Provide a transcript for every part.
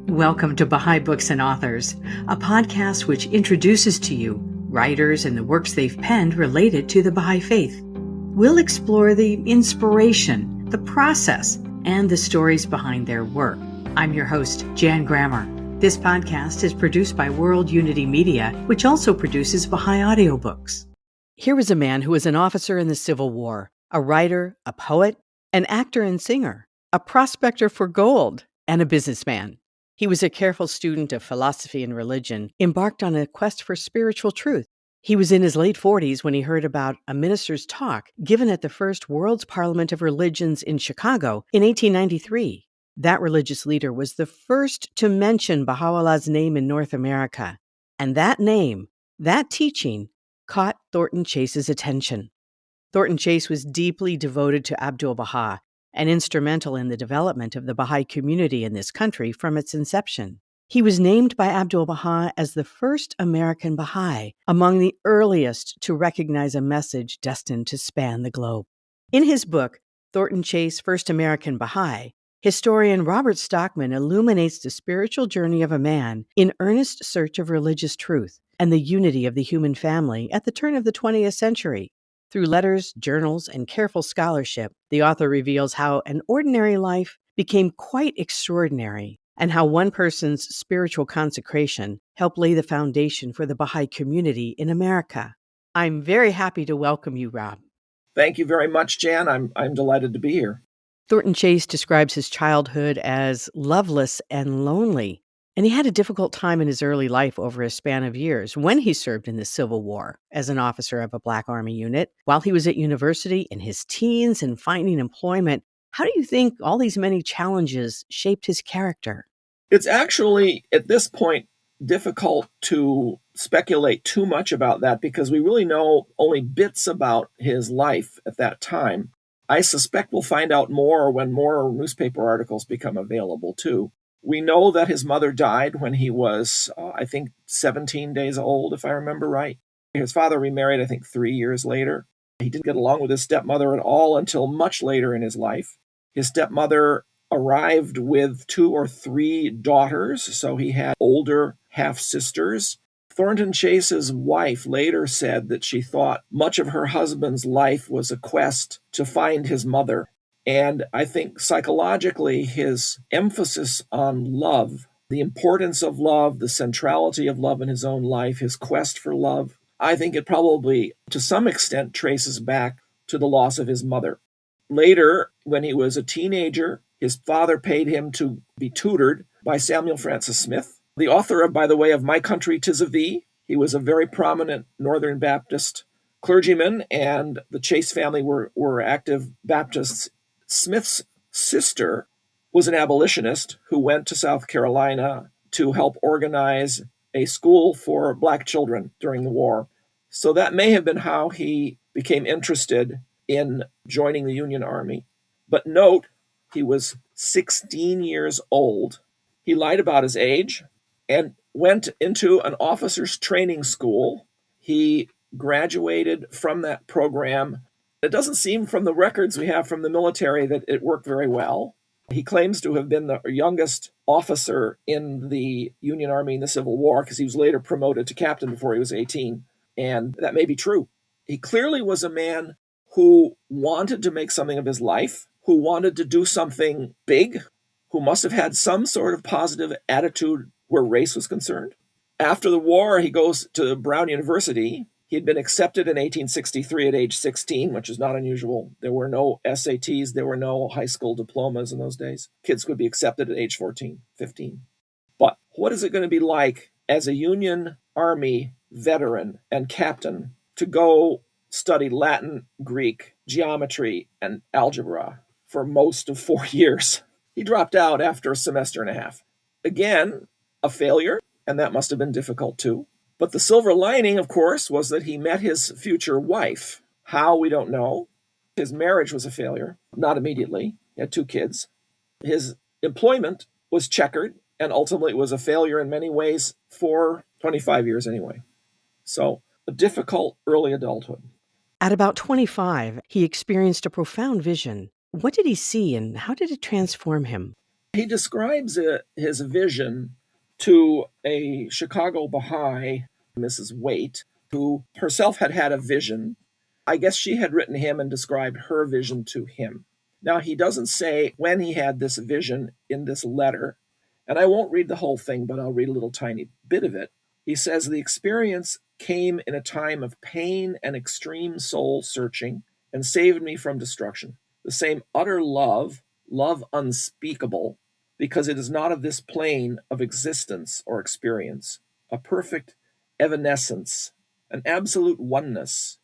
Welcome to Baha'i Books and Authors, a podcast which introduces to you writers and the works they've penned related to the Baha'i Faith. We'll explore the inspiration, the process, and the stories behind their work. I'm your host, Jan Grammer. This podcast is produced by World Unity Media, which also produces Baha'i audiobooks. Here was a man who was an officer in the Civil War, a writer, a poet, an actor and singer, a prospector for gold, and a businessman. He was a careful student of philosophy and religion, embarked on a quest for spiritual truth. He was in his late 40s when he heard about a minister's talk given at the first World's Parliament of Religions in Chicago in 1893. That religious leader was the first to mention Baha'u'llah's name in North America. And that name, that teaching, caught Thornton Chase's attention. Thornton Chase was deeply devoted to Abdu'l-Baha and instrumental in the development of the Baha'i community in this country from its inception. He was named by Abdu'l-Baha as the first American Baha'i, among the earliest to recognize a message destined to span the globe. In his book, Thornton Chase, First American Baha'i, historian Robert Stockman illuminates the spiritual journey of a man in earnest search of religious truth and the unity of the human family at the turn of the 20th century. Through letters, journals, and careful scholarship, the author reveals how an ordinary life became quite extraordinary and how one person's spiritual consecration helped lay the foundation for the Baha'i community in America. I'm very happy to welcome you, Rob. Thank you very much, Jan. I'm delighted to be here. Thornton Chase describes his childhood as loveless and lonely, and he had a difficult time in his early life over a span of years when he served in the Civil War as an officer of a Black Army unit, while he was at university, in his teens, and finding employment. How do you think all these many challenges shaped his character? It's actually, at this point, difficult to speculate too much about that because we really know only bits about his life at that time. I suspect we'll find out more when more newspaper articles become available, too. We know that his mother died when he was, 17 days old, if I remember right. His father remarried, 3 years later. He didn't get along with his stepmother at all until much later in his life. His stepmother arrived with 2 or 3 daughters, so he had older half-sisters. Thornton Chase's wife later said that she thought much of her husband's life was a quest to find his mother. And I think psychologically, his emphasis on love, the importance of love, the centrality of love in his own life, his quest for love, I think it probably, to some extent, traces back to the loss of his mother. Later, when he was a teenager, his father paid him to be tutored by Samuel Francis Smith, the author of, by the way, of My Country 'Tis of Thee. He was a very prominent Northern Baptist clergyman, and the Chase family were active Baptists. Smith's sister was an abolitionist who went to South Carolina to help organize a school for Black children during the war. So that may have been how he became interested in joining the Union Army. But note, he was 16 years old. He lied about his age and went into an officer's training school. He graduated from that program. It doesn't seem from the records we have from the military that it worked very well. He claims to have been the youngest officer in the Union Army in the Civil War because he was later promoted to captain before he was 18. And that may be true. He clearly was a man who wanted to make something of his life, who wanted to do something big, who must have had some sort of positive attitude where race was concerned. After the war, he goes to Brown University. He had been accepted in 1863 at age 16, which is not unusual. There were no SATs. There were no high school diplomas in those days. Kids could be accepted at age 14, 15. But what is it going to be like as a Union Army veteran and captain to go study Latin, Greek, geometry, and algebra for most of 4 years? He dropped out after a semester and a half. Again, a failure, and that must have been difficult too. But the silver lining, of course, was that he met his future wife. How, we don't know. His marriage was a failure, not immediately. He had 2 kids. His employment was checkered, and ultimately was a failure in many ways for 25 years anyway. So, a difficult early adulthood. At about 25, he experienced a profound vision. What did he see and how did it transform him? He describes his vision to a Chicago Baha'i, Mrs. Waite, who herself had had a vision. I guess she had written him and described her vision to him. Now, he doesn't say when he had this vision in this letter, and I won't read the whole thing, but I'll read a little tiny bit of it. He says, the experience came in a time of pain and extreme soul searching and saved me from destruction. The same utter love, love unspeakable, because it is not of this plane of existence or experience, a perfect evanescence, an absolute oneness,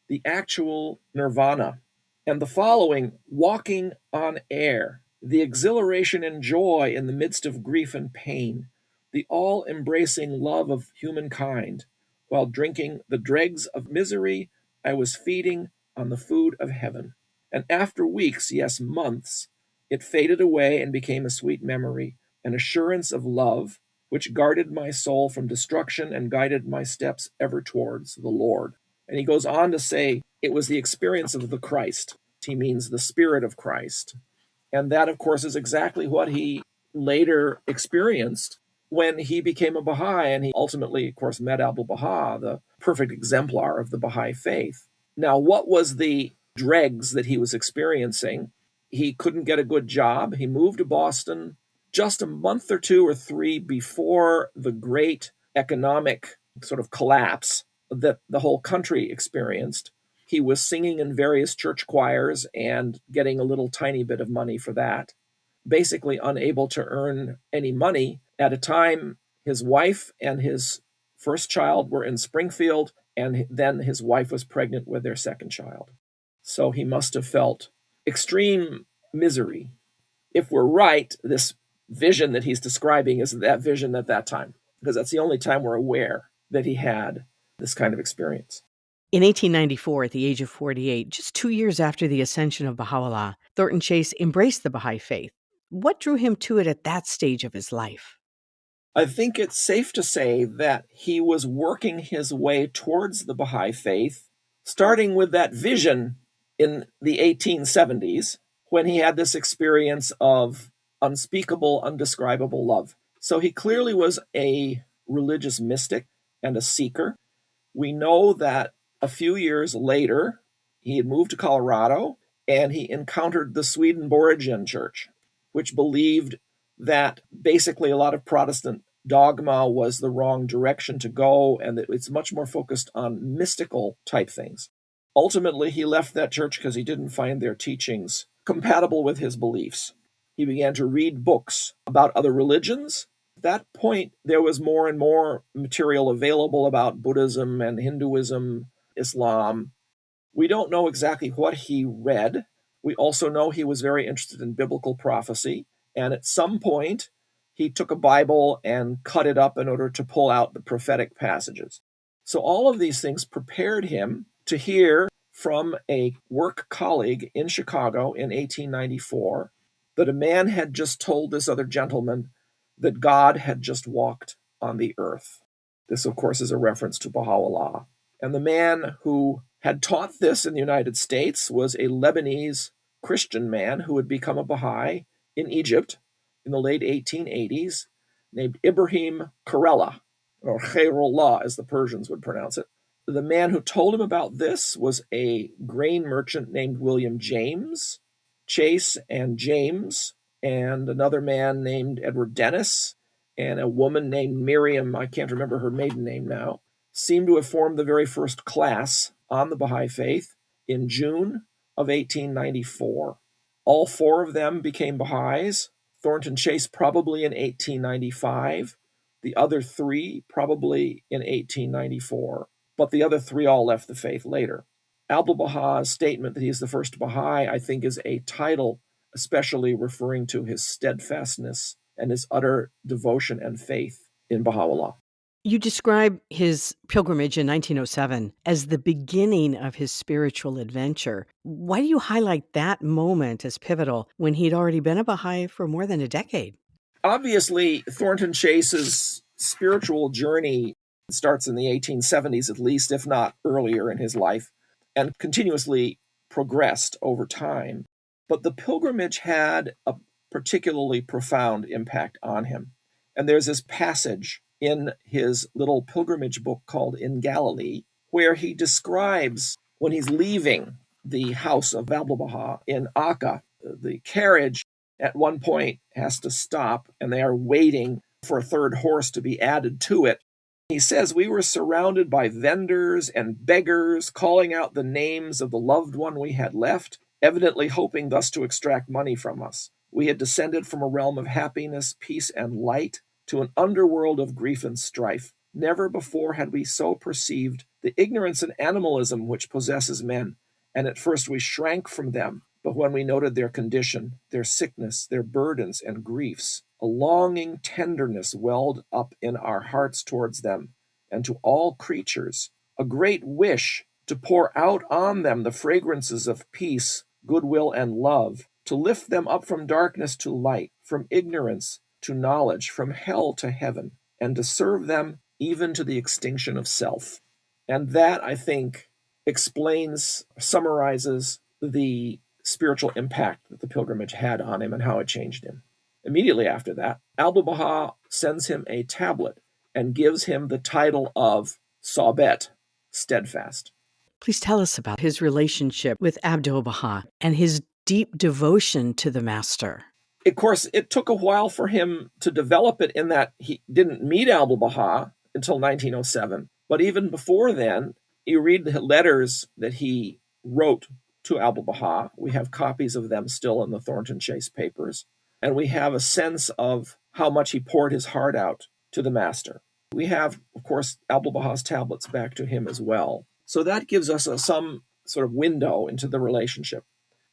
the actual nirvana. And the following, walking on air, the exhilaration and joy in the midst of grief and pain, the all-embracing love of humankind, while drinking the dregs of misery, I was feeding on the food of heaven. And after weeks, yes, months, it faded away and became a sweet memory, an assurance of love, which guarded my soul from destruction and guided my steps ever towards the Lord. And he goes on to say, it was the experience of the Christ. He means the Spirit of Christ. And that, of course, is exactly what he later experienced when he became a Baha'i. And he ultimately, of course, met Abdu'l-Baha, the perfect exemplar of the Baha'i faith. Now, what was the dregs that he was experiencing? He couldn't get a good job. He moved to Boston just a month or two or three before the great economic sort of collapse that the whole country experienced. He was singing in various church choirs and getting a little tiny bit of money for that, basically unable to earn any money. At a time, his wife and his first child were in Springfield, and then his wife was pregnant with their second child. So he must have felt extreme misery. If we're right, this vision that he's describing is that vision at that time, because that's the only time we're aware that he had this kind of experience. In 1894, at the age of 48, just 2 years after the ascension of Baha'u'llah, Thornton Chase embraced the Baha'i faith. What drew him to it at that stage of his life? I think it's safe to say that he was working his way towards the Baha'i faith, starting with that vision in the 1870s, when he had this experience of unspeakable, undescribable love. So he clearly was a religious mystic and a seeker. We know that a few years later, he had moved to Colorado and he encountered the Swedenborgian Church, which believed that basically a lot of Protestant dogma was the wrong direction to go and that it's much more focused on mystical type things. Ultimately, he left that church because he didn't find their teachings compatible with his beliefs. He began to read books about other religions. At that point, there was more and more material available about Buddhism and Hinduism, Islam. We don't know exactly what he read. We also know he was very interested in biblical prophecy. And at some point, he took a Bible and cut it up in order to pull out the prophetic passages. So all of these things prepared him to hear from a work colleague in Chicago in 1894 that a man had just told this other gentleman that God had just walked on the earth. This, of course, is a reference to Baha'u'llah. And the man who had taught this in the United States was a Lebanese Christian man who had become a Baha'i in Egypt in the late 1880s, named Ibrahim Karela, or Khairullah, as the Persians would pronounce it. The man who told him about this was a grain merchant named William James, Chase and James, and another man named Edward Dennis, and a woman named Miriam, I can't remember her maiden name now, seem to have formed the very first class on the Baha'i faith in June of 1894. All four of them became Baha'is. Thornton Chase probably in 1895, the other three probably in 1894, but the other three all left the faith later. Abdu'l-Baha's statement that he is the first Baha'i, I think, is a title especially referring to his steadfastness and his utter devotion and faith in Baha'u'llah. You describe his pilgrimage in 1907 as the beginning of his spiritual adventure. Why do you highlight that moment as pivotal when he'd already been a Baha'i for more than a decade? Obviously, Thornton Chase's spiritual journey starts in the 1870s at least, if not earlier in his life, and continuously progressed over time. But the pilgrimage had particularly profound impact on him. And there's this passage in his little pilgrimage book called In Galilee, where he describes when he's leaving the house of Abdu'l-Baha in Akka, the carriage at one point has to stop, and they are waiting for a third horse to be added to it. He says, "We were surrounded by vendors and beggars, calling out the names of the loved one we had left, evidently hoping thus to extract money from us. We had descended from a realm of happiness, peace, and light to an underworld of grief and strife. Never before had we so perceived the ignorance and animalism which possesses men, and at first we shrank from them. But when we noted their condition, their sickness, their burdens and griefs, a longing tenderness welled up in our hearts towards them and to all creatures, a great wish to pour out on them the fragrances of peace, goodwill, and love, to lift them up from darkness to light, from ignorance to knowledge, from hell to heaven, and to serve them even to the extinction of self." And that, I think, summarizes the spiritual impact that the pilgrimage had on him and how it changed him. Immediately after that, Abdu'l-Baha sends him a tablet and gives him the title of Sabet, steadfast. Please tell us about his relationship with Abdu'l-Baha and his deep devotion to the master. Of course, it took a while for him to develop it in that he didn't meet Abdu'l-Baha until 1907. But even before then, you read the letters that he wrote to Abdu'l-Baha. We have copies of them still in the Thornton Chase papers. And we have a sense of how much he poured his heart out to the master. We have, of course, Abdu'l-Baha's tablets back to him as well. So that gives us some sort of window into the relationship.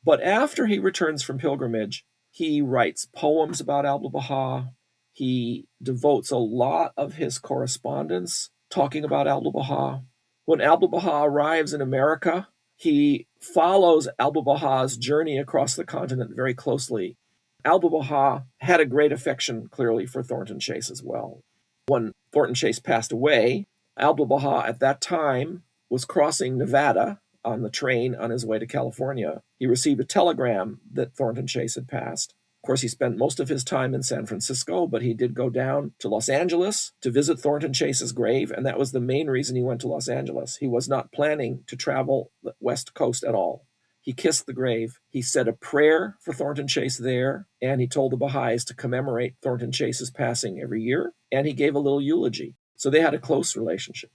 But after he returns from pilgrimage, he writes poems about Abdu'l-Baha. He devotes a lot of his correspondence talking about Abdu'l-Baha. When Abdu'l-Baha arrives in America, he follows Abdu'l-Baha's journey across the continent very closely. Abdu'l-Baha had a great affection, clearly, for Thornton Chase as well. When Thornton Chase passed away, Abdu'l-Baha at that time was crossing Nevada on the train on his way to California. He received a telegram that Thornton Chase had passed. Of course, he spent most of his time in San Francisco, but he did go down to Los Angeles to visit Thornton Chase's grave, and that was the main reason he went to Los Angeles. He was not planning to travel the West Coast at all. He kissed the grave. He said a prayer for Thornton Chase there, and he told the Baha'is to commemorate Thornton Chase's passing every year, and he gave a little eulogy. So they had a close relationship.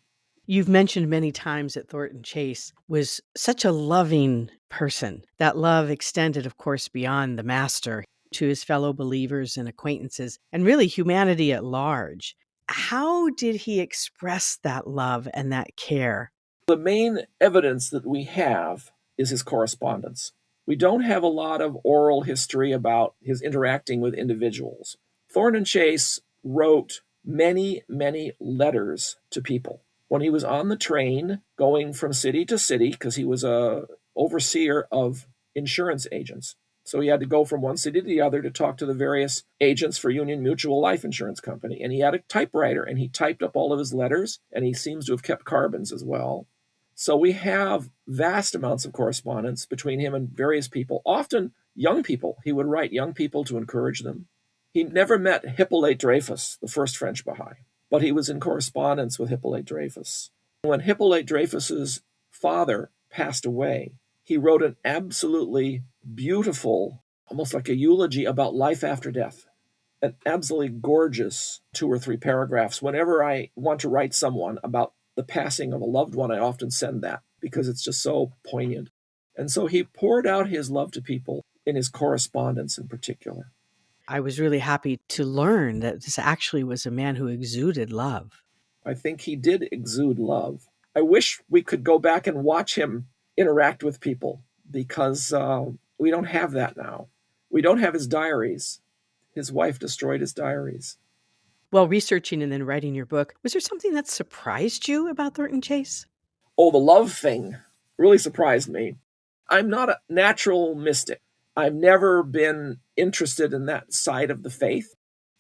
You've mentioned many times that Thornton Chase was such a loving person. That love extended, of course, beyond the master to his fellow believers and acquaintances, and really humanity at large. How did he express that love and that care? The main evidence that we have is his correspondence. We don't have a lot of oral history about his interacting with individuals. Thornton Chase wrote many, many letters to people. When he was on the train going from city to city, because he was a overseer of insurance agents, so he had to go from one city to the other to talk to the various agents for Union Mutual Life Insurance Company. And he had a typewriter, and he typed up all of his letters, and he seems to have kept carbons as well. So we have vast amounts of correspondence between him and various people, often young people. He would write young people to encourage them. He never met Hippolyte Dreyfus, the first French Baha'i, but he was in correspondence with Hippolyte Dreyfus. When Hippolyte Dreyfus's father passed away, he wrote an absolutely beautiful, almost like a eulogy about life after death. An absolutely gorgeous 2 or 3 paragraphs. Whenever I want to write someone about the passing of a loved one, I often send that because it's just so poignant. And so he poured out his love to people in his correspondence in particular. I was really happy to learn that this actually was a man who exuded love. I think he did exude love. I wish we could go back and watch him interact with people because we don't have that now. We don't have his diaries. His wife destroyed his diaries. While researching and then writing your book, was there something that surprised you about Thornton Chase? Oh, the love thing really surprised me. I'm not a natural mystic. I've never been interested in that side of the faith.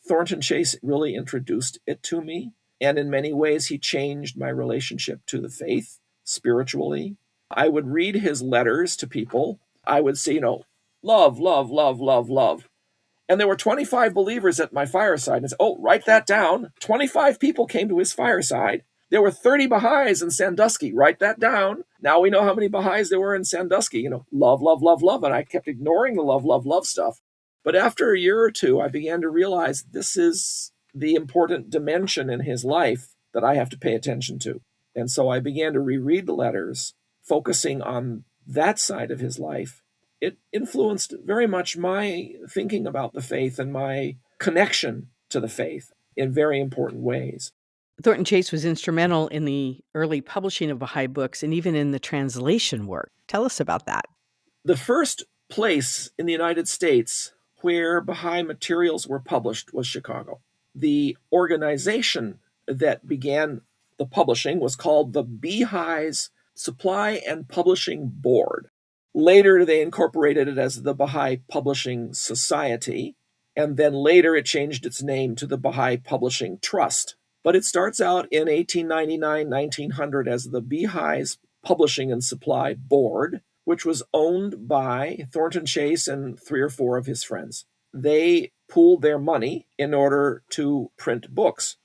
Thornton Chase really introduced it to me. And in many ways, he changed my relationship to the faith spiritually. I would read his letters to people. I would say, love, love, love, love, love. And there were 25 believers at my fireside. And I said, oh, write that down. 25 people came to his fireside. There were 30 Baha'is in Sandusky. Write that down. Now we know how many Baha'is there were in Sandusky. Love, love, love, love. And I kept ignoring the love, love, love stuff. But after a year or two, I began to realize this is the important dimension in his life that I have to pay attention to. And so I began to reread the letters, focusing on that side of his life. It influenced very much my thinking about the faith and my connection to the faith in very important ways. Thornton Chase was instrumental in the early publishing of Baha'i books and even in the translation work. Tell us about that. The first place in the United States where Baha'i materials were published was Chicago. The organization that began the publishing was called the Baha'i's Supply and Publishing Board. Later, they incorporated it as the Baha'i Publishing Society, and then later it changed its name to the Baha'i Publishing Trust. But it starts out in 1899, 1900 as the Baha'i's Publishing and Supply Board, which was owned by Thornton Chase and 3 or 4 of his friends. They pooled their money in order to print books.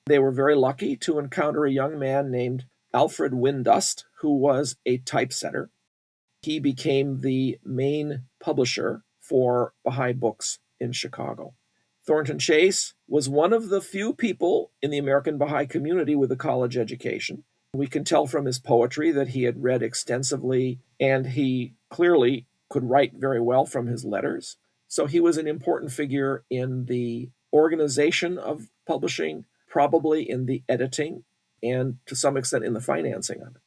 They were very lucky to encounter a young man named Alfred Windust, who was a typesetter. He became the main publisher for Baha'i books in Chicago. Thornton Chase was one of the few people in the American Baha'i community with a college education. We can tell from his poetry that he had read extensively, and he clearly could write very well from his letters. So he was an important figure in the organization of publishing, probably in the editing, and to some extent in the financing of it.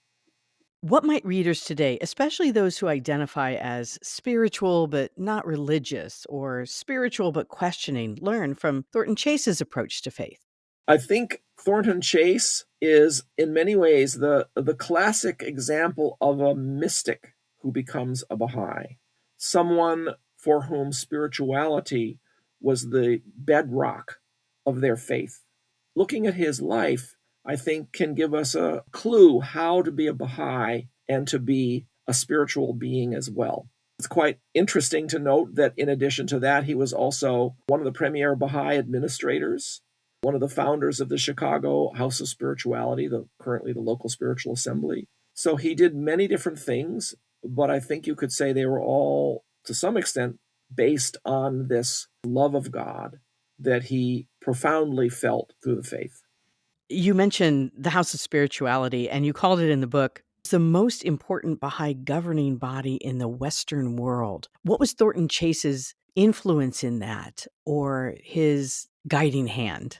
What might readers today, especially those who identify as spiritual but not religious, or spiritual but questioning, learn from Thornton Chase's approach to faith? I think Thornton Chase is, in many ways, the classic example of a mystic who becomes a Baha'i, someone for whom spirituality was the bedrock of their faith. Looking at his life, I think, can give us a clue how to be a Baha'i and to be a spiritual being as well. It's quite interesting to note that in addition to that, he was also one of the premier Baha'i administrators, one of the founders of the Chicago House of Spirituality, currently the local spiritual assembly. So he did many different things, but I think you could say they were all, to some extent, based on this love of God that he profoundly felt through the faith. You mentioned the House of Spirituality, and you called it in the book the most important Baha'i governing body in the Western world. What was Thornton Chase's influence in that, or his guiding hand?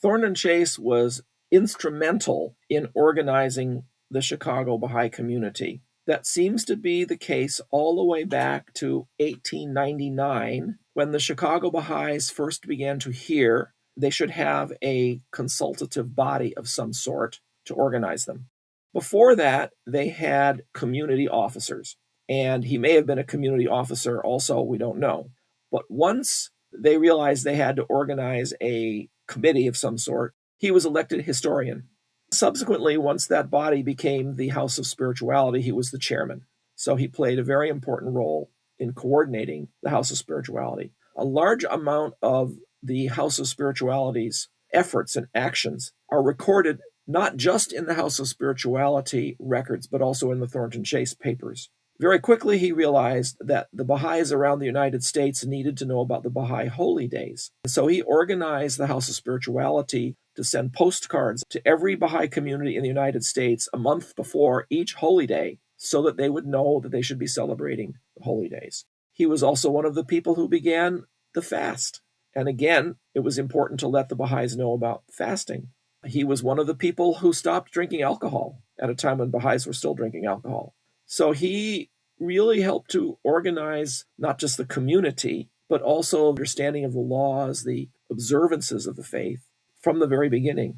Thornton Chase was instrumental in organizing the Chicago Baha'i community. That seems to be the case all the way back to 1899, when the Chicago Baha'is first began to hear they should have a consultative body of some sort to organize them. Before that, they had community officers, and he may have been a community officer also, we don't know. But once they realized they had to organize a committee of some sort, he was elected historian. Subsequently, once that body became the House of Spirituality, he was the chairman. So he played a very important role in coordinating the House of Spirituality. A large amount of the House of Spirituality's efforts and actions are recorded not just in the House of Spirituality records, but also in the Thornton Chase papers. Very quickly, he realized that the Baha'is around the United States needed to know about the Baha'i holy days. So he organized the House of Spirituality to send postcards to every Baha'i community in the United States a month before each holy day, so that they would know that they should be celebrating the holy days. He was also one of the people who began the fast. And again, it was important to let the Baha'is know about fasting. He was one of the people who stopped drinking alcohol at a time when Baha'is were still drinking alcohol. So he really helped to organize not just the community, but also understanding of the laws, the observances of the faith from the very beginning.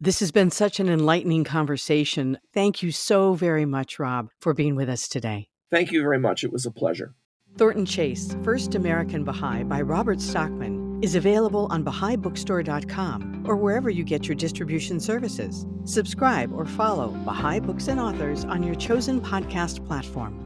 This has been such an enlightening conversation. Thank you so very much, Rob, for being with us today. Thank you very much. It was a pleasure. Thornton Chase, First American Baha'i by Robert Stockman, is available on Baha'iBookstore.com or wherever you get your distribution services. Subscribe or follow Baha'i Books and Authors on your chosen podcast platform.